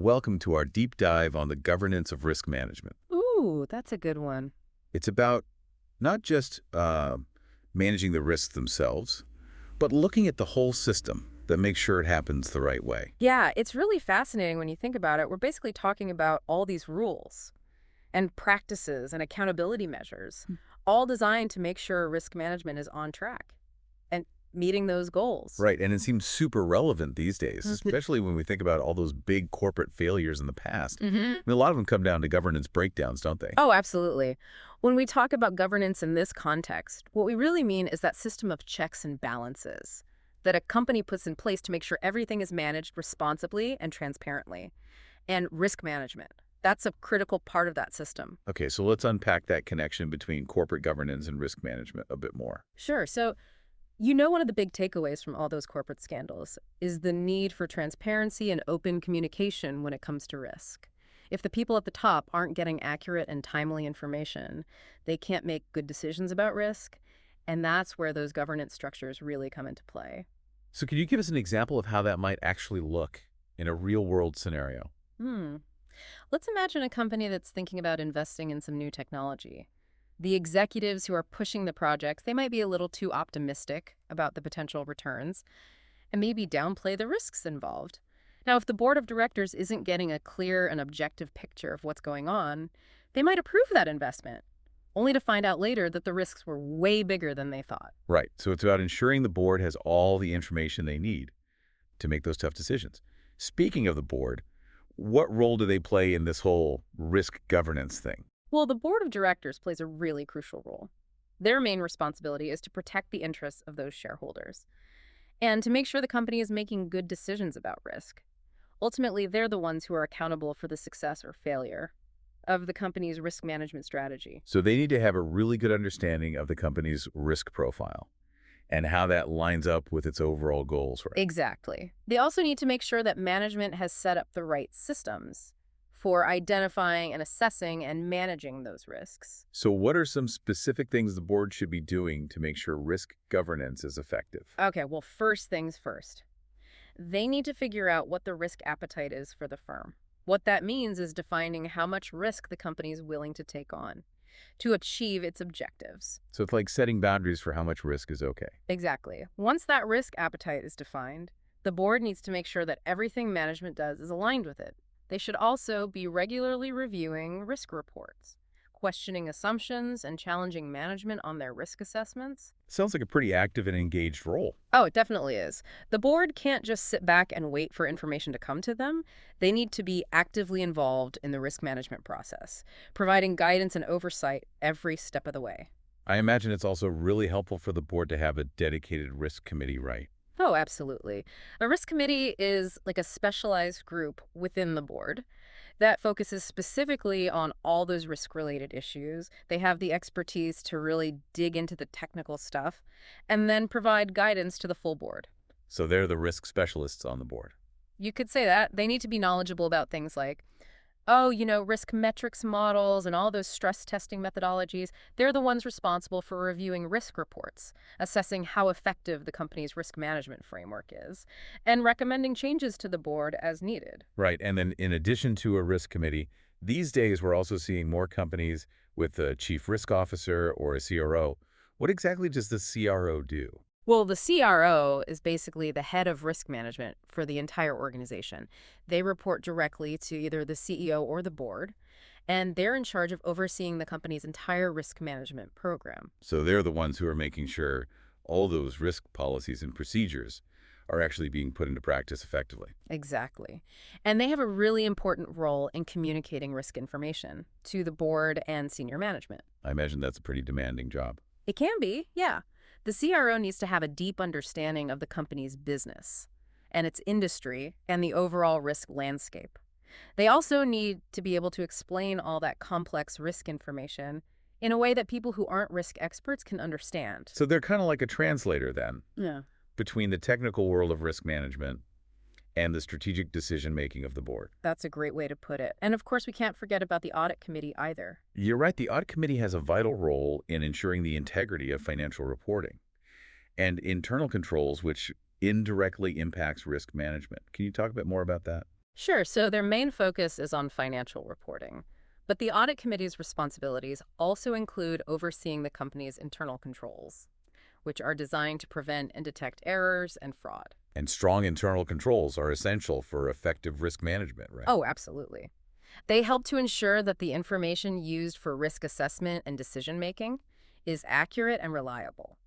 Welcome to our deep dive on the governance of risk management. Ooh, that's a good one. It's about not just managing the risks themselves, but looking at the whole system that makes sure it happens the right way. Yeah, it's really fascinating when you think about it. We're basically talking about all these rules and practices and accountability measures, all designed to make sure risk management is on track and meeting those goals. Right, and it seems super relevant these days, especially when we think about all those big corporate failures in the past. Hmm. I mean, a lot of them come down to governance breakdowns, don't they? Oh, absolutely. When we talk about governance in this context, what we really mean is that system of checks and balances that a company puts in place to make sure everything is managed responsibly and transparently. And risk management. That's a critical part of that system. Okay, so let's unpack that connection between corporate governance and risk management a bit more. Sure. So, one of the big takeaways from all those corporate scandals is the need for transparency and open communication when it comes to risk. If the people at the top aren't getting accurate and timely information, they can't make good decisions about risk, and that's where those governance structures really come into play. So can you give us an example of how that might actually look in a real-world scenario? Hmm. Let's imagine a company that's thinking about investing in some new technology. The executives who are pushing the projects, they might be a little too optimistic about the potential returns and maybe downplay the risks involved. Now, if the board of directors isn't getting a clear and objective picture of what's going on, they might approve that investment, only to find out later that the risks were way bigger than they thought. Right. So it's about ensuring the board has all the information they need to make those tough decisions. Speaking of the board, what role do they play in this whole risk governance thing? Well, the board of directors plays a really crucial role. Their main responsibility is to protect the interests of those shareholders and to make sure the company is making good decisions about risk. Ultimately, they're the ones who are accountable for the success or failure of the company's risk management strategy. So they need to have a really good understanding of the company's risk profile and how that lines up with its overall goals, right? Exactly. They also need to make sure that management has set up the right systems for identifying and assessing and managing those risks. So what are some specific things the board should be doing to make sure risk governance is effective? Okay, well, first things first. They need to figure out what the risk appetite is for the firm. What that means is defining how much risk the company is willing to take on to achieve its objectives. So it's like setting boundaries for how much risk is okay. Exactly. Once that risk appetite is defined, the board needs to make sure that everything management does is aligned with it. They should also be regularly reviewing risk reports, questioning assumptions, and challenging management on their risk assessments. Sounds like a pretty active and engaged role. Oh, it definitely is. The board can't just sit back and wait for information to come to them. They need to be actively involved in the risk management process, providing guidance and oversight every step of the way. I imagine it's also really helpful for the board to have a dedicated risk committee, right? Oh, absolutely. A risk committee is like a specialized group within the board that focuses specifically on all those risk-related issues. They have the expertise to really dig into the technical stuff and then provide guidance to the full board. So they're the risk specialists on the board. You could say that. They need to be knowledgeable about things like, risk metrics models and all those stress testing methodologies. They're the ones responsible for reviewing risk reports, assessing how effective the company's risk management framework is, and recommending changes to the board as needed. Right. And then in addition to a risk committee, these days we're also seeing more companies with a chief risk officer or a CRO. What exactly does the CRO do? Well, the CRO is basically the head of risk management for the entire organization. They report directly to either the CEO or the board, and they're in charge of overseeing the company's entire risk management program. So they're the ones who are making sure all those risk policies and procedures are actually being put into practice effectively. Exactly. And they have a really important role in communicating risk information to the board and senior management. I imagine that's a pretty demanding job. It can be, yeah. The CRO needs to have a deep understanding of the company's business and its industry and the overall risk landscape. They also need to be able to explain all that complex risk information in a way that people who aren't risk experts can understand. So they're kind of like a translator then Yeah. between the technical world of risk management and the strategic decision-making of the board. That's a great way to put it. And of course, we can't forget about the audit committee either. You're right, the audit committee has a vital role in ensuring the integrity of financial reporting and internal controls, which indirectly impacts risk management. Can you talk a bit more about that? Sure, so their main focus is on financial reporting. But the audit committee's responsibilities also include overseeing the company's internal controls, which are designed to prevent and detect errors and fraud. And strong internal controls are essential for effective risk management, right? Oh, absolutely. They help to ensure that the information used for risk assessment and decision making is accurate and reliable.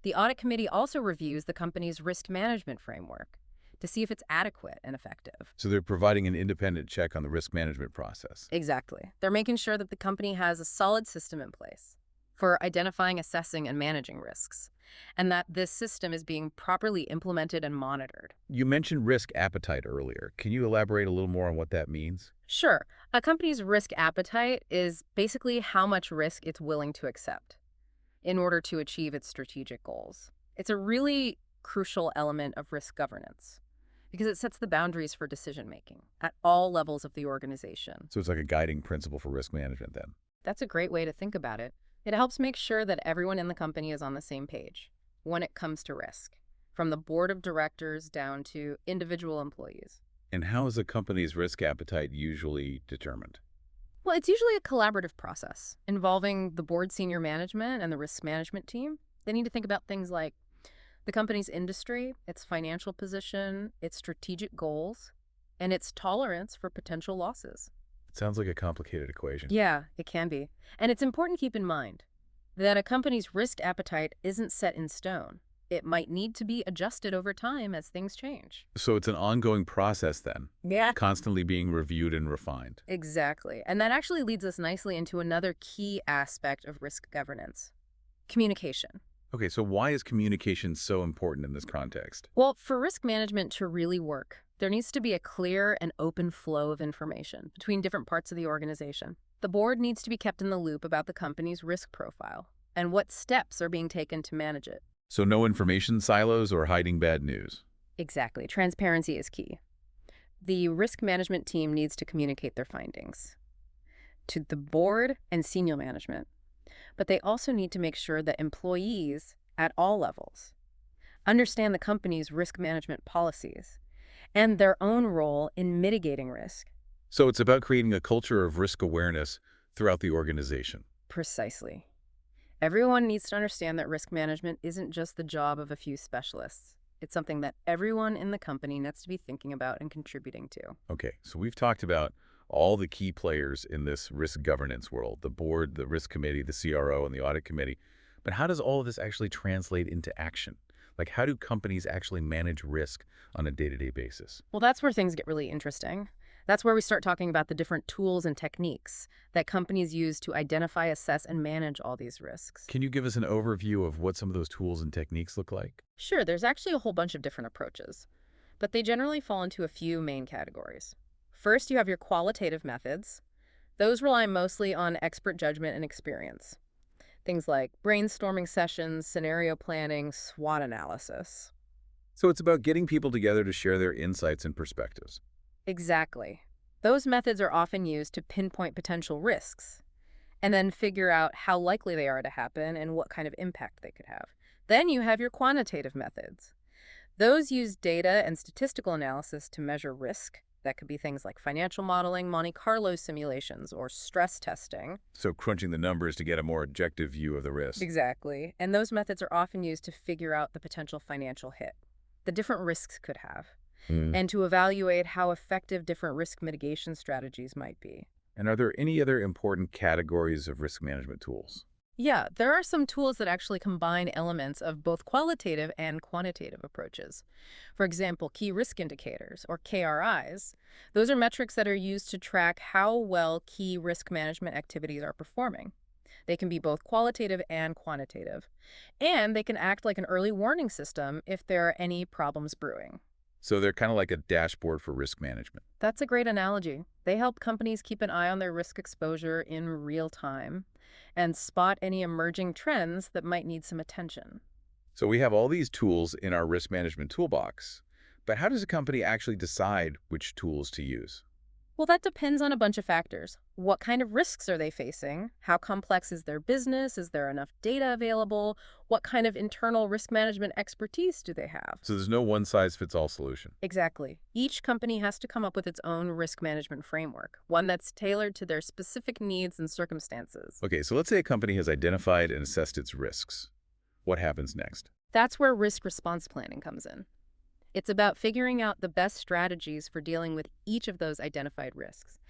The audit committee also reviews the company's risk management framework to see if it's adequate and effective. So they're providing an independent check on the risk management process. Exactly. They're making sure that the company has a solid system in place for identifying, assessing, and managing risks, and that this system is being properly implemented and monitored. You mentioned risk appetite earlier. Can you elaborate a little more on what that means? Sure, a company's risk appetite is basically how much risk it's willing to accept in order to achieve its strategic goals. It's a really crucial element of risk governance because it sets the boundaries for decision making at all levels of the organization. So it's like a guiding principle for risk management then. That's a great way to think about it. It helps make sure that everyone in the company is on the same page when it comes to risk, from the board of directors down to individual employees. And how is a company's risk appetite usually determined? Well, it's usually a collaborative process involving the board senior management and the risk management team. They need to think about things like the company's industry, its financial position, its strategic goals, and its tolerance for potential losses. It sounds like a complicated equation. Yeah, it can be. And it's important to keep in mind that a company's risk appetite isn't set in stone. It might need to be adjusted over time as things change. So it's an ongoing process then, Yeah. constantly being reviewed and refined. Exactly. And that actually leads us nicely into another key aspect of risk governance: communication. Okay, so why is communication so important in this context? Well, for risk management to really work, there needs to be a clear and open flow of information between different parts of the organization. The board needs to be kept in the loop about the company's risk profile and what steps are being taken to manage it. So no information silos or hiding bad news. Exactly. Transparency is key. The risk management team needs to communicate their findings to the board and senior management, but they also need to make sure that employees at all levels understand the company's risk management policies and their own role in mitigating risk. So it's about creating a culture of risk awareness throughout the organization. Precisely. Everyone needs to understand that risk management isn't just the job of a few specialists. It's something that everyone in the company needs to be thinking about and contributing to. Okay, so we've talked about all the key players in this risk governance world, the board, the risk committee, the CRO, and the audit committee. But how does all of this actually translate into action? Like, how do companies actually manage risk on a day-to-day basis? Well, that's where things get really interesting. That's where we start talking about the different tools and techniques that companies use to identify, assess, and manage all these risks. Can you give us an overview of what some of those tools and techniques look like? Sure, there's actually a whole bunch of different approaches, but they generally fall into a few main categories. First, you have your qualitative methods. Those rely mostly on expert judgment and experience. Things like brainstorming sessions, scenario planning, SWOT analysis. So it's about getting people together to share their insights and perspectives. Exactly. Those methods are often used to pinpoint potential risks and then figure out how likely they are to happen and what kind of impact they could have. Then you have your quantitative methods. Those use data and statistical analysis to measure risk. That could be things like financial modeling, Monte Carlo simulations, or stress testing. So crunching the numbers to get a more objective view of the risk. Exactly. And those methods are often used to figure out the potential financial hit, the different risks could have, and to evaluate how effective different risk mitigation strategies might be. And are there any other important categories of risk management tools? Yeah, there are some tools that actually combine elements of both qualitative and quantitative approaches. For example, key risk indicators, or KRIs. Those are metrics that are used to track how well key risk management activities are performing. They can be both qualitative and quantitative. And they can act like an early warning system if there are any problems brewing. So they're kind of like a dashboard for risk management. That's a great analogy. They help companies keep an eye on their risk exposure in real time and spot any emerging trends that might need some attention. So we have all these tools in our risk management toolbox, but how does a company actually decide which tools to use? Well, that depends on a bunch of factors. What kind of risks are they facing? How complex is their business? Is there enough data available? What kind of internal risk management expertise do they have? So there's no one-size-fits-all solution. Exactly. Each company has to come up with its own risk management framework, one that's tailored to their specific needs and circumstances. Okay, so let's say a company has identified and assessed its risks. What happens next? That's where risk response planning comes in. It's about figuring out the best strategies for dealing with each of those identified risks.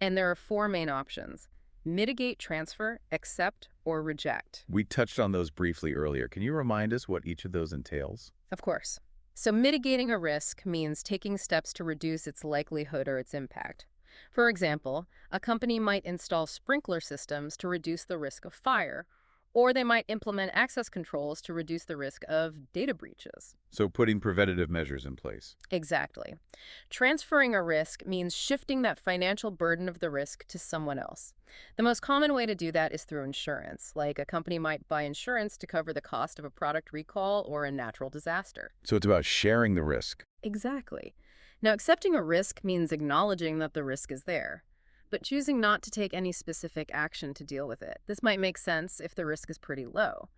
And there are four main options: mitigate, transfer, accept, or reject. We touched on those briefly earlier. Can you remind us what each of those entails? Of course. So, mitigating a risk means taking steps to reduce its likelihood or its impact. For example, a company might install sprinkler systems to reduce the risk of fire, or they might implement access controls to reduce the risk of data breaches. So putting preventative measures in place. Exactly. Transferring a risk means shifting that financial burden of the risk to someone else. The most common way to do that is through insurance, like a company might buy insurance to cover the cost of a product recall or a natural disaster. So it's about sharing the risk. Exactly. Now, accepting a risk means acknowledging that the risk is there, but choosing not to take any specific action to deal with it. This might make sense if the risk is pretty low,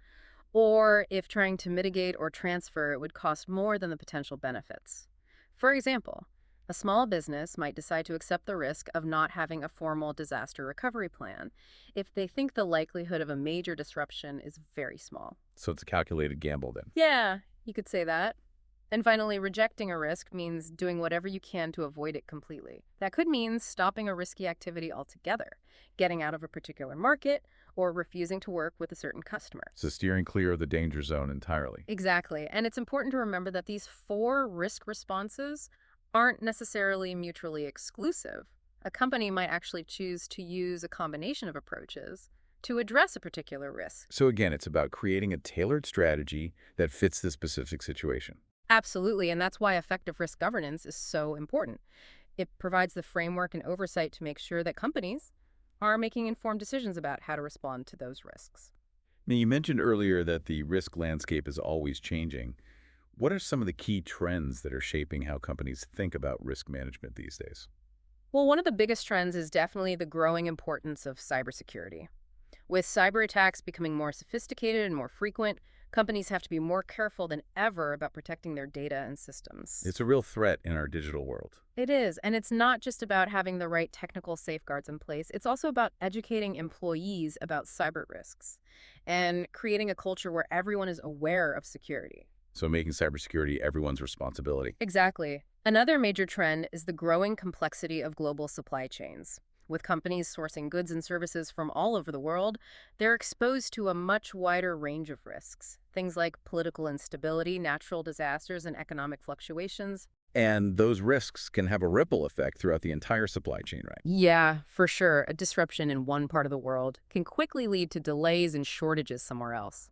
or if trying to mitigate or transfer it would cost more than the potential benefits. For example, a small business might decide to accept the risk of not having a formal disaster recovery plan if they think the likelihood of a major disruption is very small. So it's a calculated gamble then. Yeah, you could say that. And finally, rejecting a risk means doing whatever you can to avoid it completely. That could mean stopping a risky activity altogether, getting out of a particular market, or refusing to work with a certain customer. So steering clear of the danger zone entirely. Exactly. And it's important to remember that these four risk responses aren't necessarily mutually exclusive. A company might actually choose to use a combination of approaches to address a particular risk. So again, it's about creating a tailored strategy that fits the specific situation. Absolutely, and that's why effective risk governance is so important. It provides the framework and oversight to make sure that companies are making informed decisions about how to respond to those risks. Now, you mentioned earlier that the risk landscape is always changing. What are some of the key trends that are shaping how companies think about risk management these days? Well, one of the biggest trends is definitely the growing importance of cybersecurity. With cyber attacks becoming more sophisticated and more frequent, companies have to be more careful than ever about protecting their data and systems. It's a real threat in our digital world. It is, and it's not just about having the right technical safeguards in place. It's also about educating employees about cyber risks and creating a culture where everyone is aware of security. So making cybersecurity everyone's responsibility. Exactly. Another major trend is the growing complexity of global supply chains. With companies sourcing goods and services from all over the world, they're exposed to a much wider range of risks. Things like political instability, natural disasters, and economic fluctuations. And those risks can have a ripple effect throughout the entire supply chain, right? Yeah, for sure. A disruption in one part of the world can quickly lead to delays and shortages somewhere else.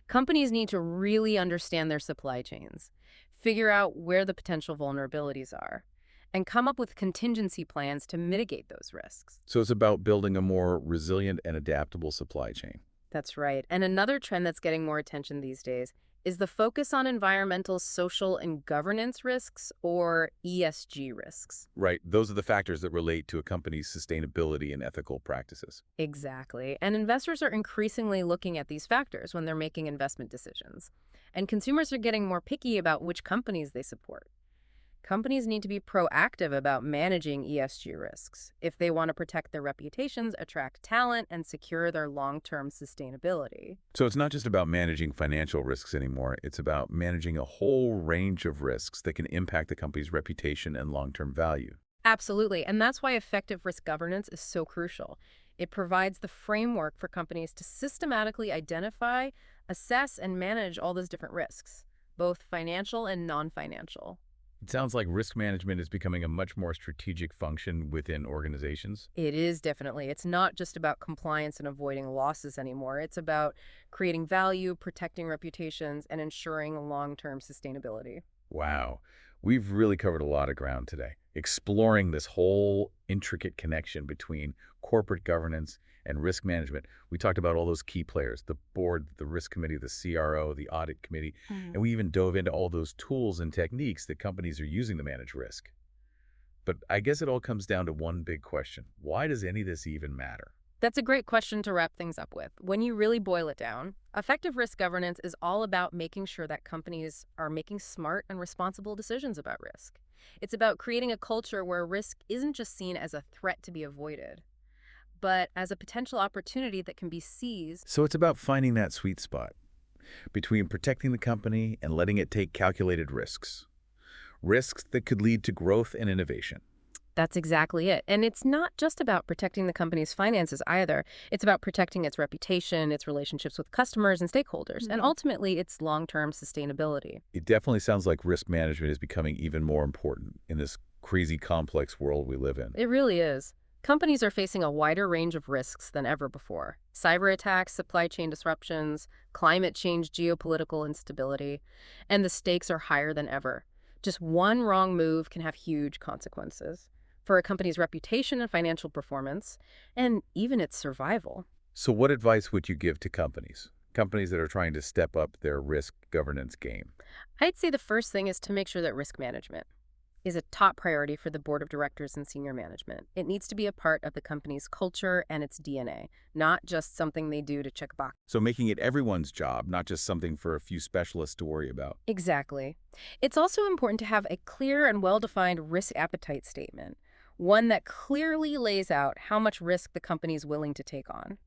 Companies need to really understand their supply chains, figure out where the potential vulnerabilities are, and come up with contingency plans to mitigate those risks. So it's about building a more resilient and adaptable supply chain. That's right. And another trend that's getting more attention these days is the focus on environmental, social, and governance risks, or ESG risks. Right. Those are the factors that relate to a company's sustainability and ethical practices. Exactly. And investors are increasingly looking at these factors when they're making investment decisions. And consumers are getting more picky about which companies they support. Companies need to be proactive about managing ESG risks if they want to protect their reputations, attract talent, and secure their long-term sustainability. So it's not just about managing financial risks anymore. It's about managing a whole range of risks that can impact the company's reputation and long-term value. Absolutely, and that's why effective risk governance is so crucial. It provides the framework for companies to systematically identify, assess, and manage all those different risks, both financial and non-financial. It sounds like risk management is becoming a much more strategic function within organizations. It is definitely. It's not just about compliance and avoiding losses anymore. It's about creating value, protecting reputations, and ensuring long-term sustainability. Wow. We've really covered a lot of ground today, exploring this whole intricate connection between corporate governance and risk management. We talked about all those key players, the board, the risk committee, the CRO, the audit committee, and we even dove into all those tools and techniques that companies are using to manage risk. But I guess it all comes down to one big question. Why does any of this even matter? That's a great question to wrap things up with. When you really boil it down, effective risk governance is all about making sure that companies are making smart and responsible decisions about risk. It's about creating a culture where risk isn't just seen as a threat to be avoided, but as a potential opportunity that can be seized. So it's about finding that sweet spot between protecting the company and letting it take calculated risks. Risks that could lead to growth and innovation. That's exactly it. And it's not just about protecting the company's finances either. It's about protecting its reputation, its relationships with customers and stakeholders, and ultimately its long-term sustainability. It definitely sounds like risk management is becoming even more important in this crazy complex world we live in. It really is. Companies are facing a wider range of risks than ever before. Cyber attacks, supply chain disruptions, climate change, geopolitical instability, and the stakes are higher than ever. Just one wrong move can have huge consequences for a company's reputation and financial performance, and even its survival. So what advice would you give to companies? Companies that are trying to step up their risk governance game. I'd say the first thing is to make sure that risk management is a top priority for the board of directors and senior management. It needs to be a part of the company's culture and its DNA, not just something they do to check a box. So making it everyone's job, not just something for a few specialists to worry about. Exactly. It's also important to have a clear and well-defined risk appetite statement, one that clearly lays out how much risk the company is willing to take on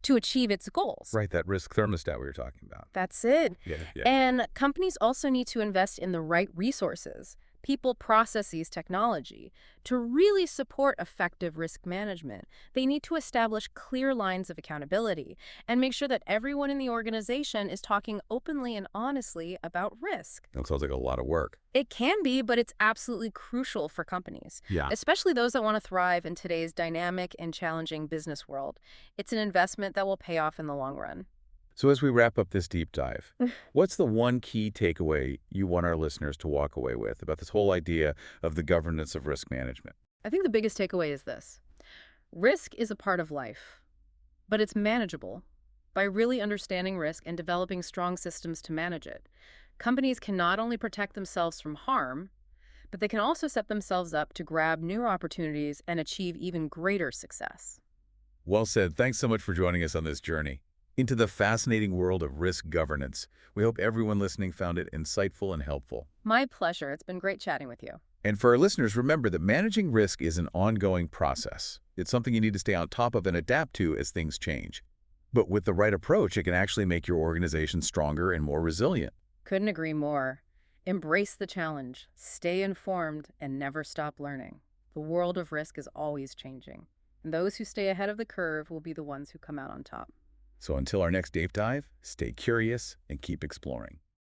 to achieve its goals. Right, that risk thermostat we were talking about. That's it. Yeah. And companies also need to invest in the right resources, people, processes, technology, to really support effective risk management. They need to establish clear lines of accountability and make sure that everyone in the organization is talking openly and honestly about risk. That sounds like a lot of work. It can be, but it's absolutely crucial for companies, Yeah. especially those that want to thrive in today's dynamic and challenging business world. It's an investment that will pay off in the long run. So as we wrap up this deep dive, what's the one key takeaway you want our listeners to walk away with about this whole idea of the governance of risk management? I think the biggest takeaway is this. Risk is a part of life, but it's manageable by really understanding risk and developing strong systems to manage it. Companies can not only protect themselves from harm, but they can also set themselves up to grab new opportunities and achieve even greater success. Well said. Thanks so much for joining us on this journey into the fascinating world of risk governance. We hope everyone listening found it insightful and helpful. My pleasure. It's been great chatting with you. And for our listeners, remember that managing risk is an ongoing process. It's something you need to stay on top of and adapt to as things change. But with the right approach, it can actually make your organization stronger and more resilient. Couldn't agree more. Embrace the challenge, stay informed, and never stop learning. The world of risk is always changing, and those who stay ahead of the curve will be the ones who come out on top. So until our next deep dive, stay curious and keep exploring.